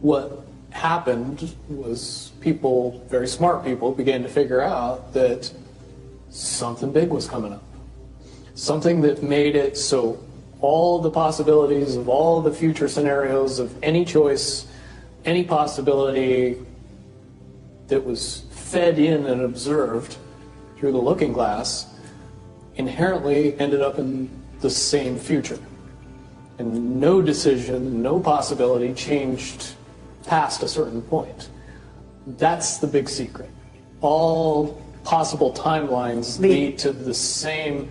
What happened was people, very smart people, began to figure out that something big was coming up. Something that made it so all the possibilities of all the future scenarios of any choice, any possibility that was fed in and observed through the looking glass inherently ended up in the same future. And no decision, no possibility changed past a certain point. That's the big secret. All possible timelines lead to the same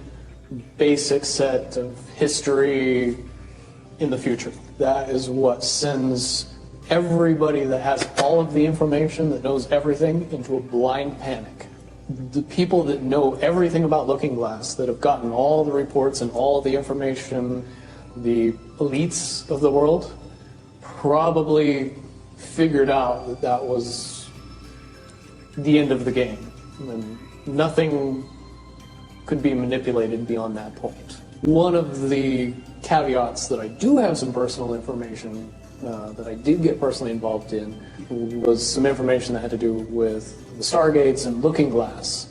basic set of history in the future. That is what sends everybody that has all of the information, that knows everything, into a blind panic. The people that know everything about LookingGlass, that have gotten all the reports and all the information, the elites of the world, probably figured out that that was the end of the game. And nothing could be manipulated beyond that point. One of the caveats that I do have some personal information that I did get personally involved in was some information that had to do with the Stargates and LookingGlass,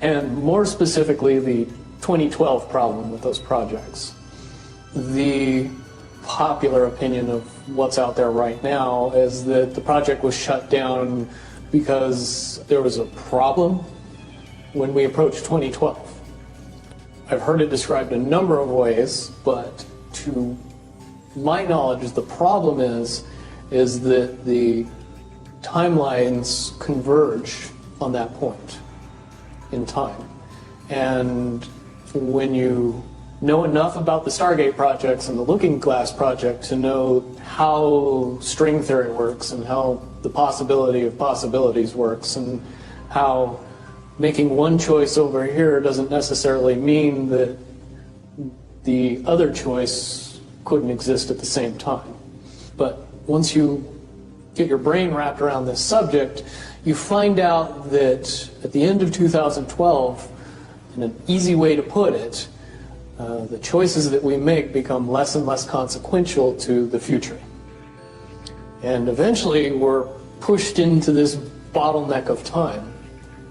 and more specifically the 2012 problem with those projects. The popular opinion of what's out there right now is that the project was shut down because there was a problem when we approached 2012. I've heard it described a number of ways, but to my knowledge, the problem is that the timelines converge on that point in time. And when you know enough about the Stargate projects and the LookingGlass project to know how string theory works and how the possibility of possibilities works and how making one choice over here doesn't necessarily mean that the other choice couldn't exist at the same time. But once you get your brain wrapped around this subject, you find out that at the end of 2012, in an easy way to put it, the choices that we make become less and less consequential to the future. And eventually we're pushed into this bottleneck of time,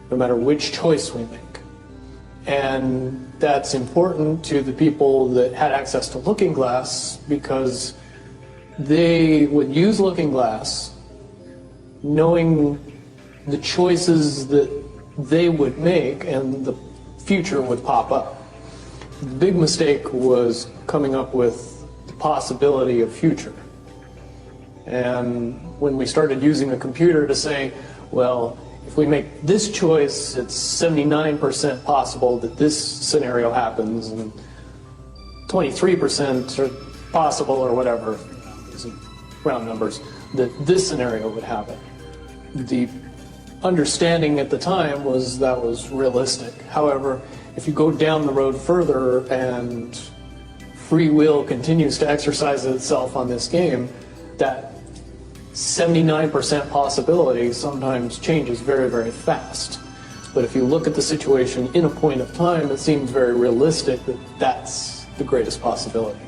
no matter which choice we make. And that's important to the people that had access to LookingGlass because they would use LookingGlass knowing the choices that they would make and the future would pop up. The big mistake was coming up with the possibility of future. And when we started using a computer to say, well, if we make this choice, it's 79% possible that this scenario happens, and 23% are possible, or whatever, these are round numbers, that this scenario would happen. The understanding at the time was that was realistic. However, if you go down the road further and free will continues to exercise itself on this game, that 79% possibility sometimes changes very, very fast. But if you look at the situation in a point of time, it seems very realistic that that's the greatest possibility.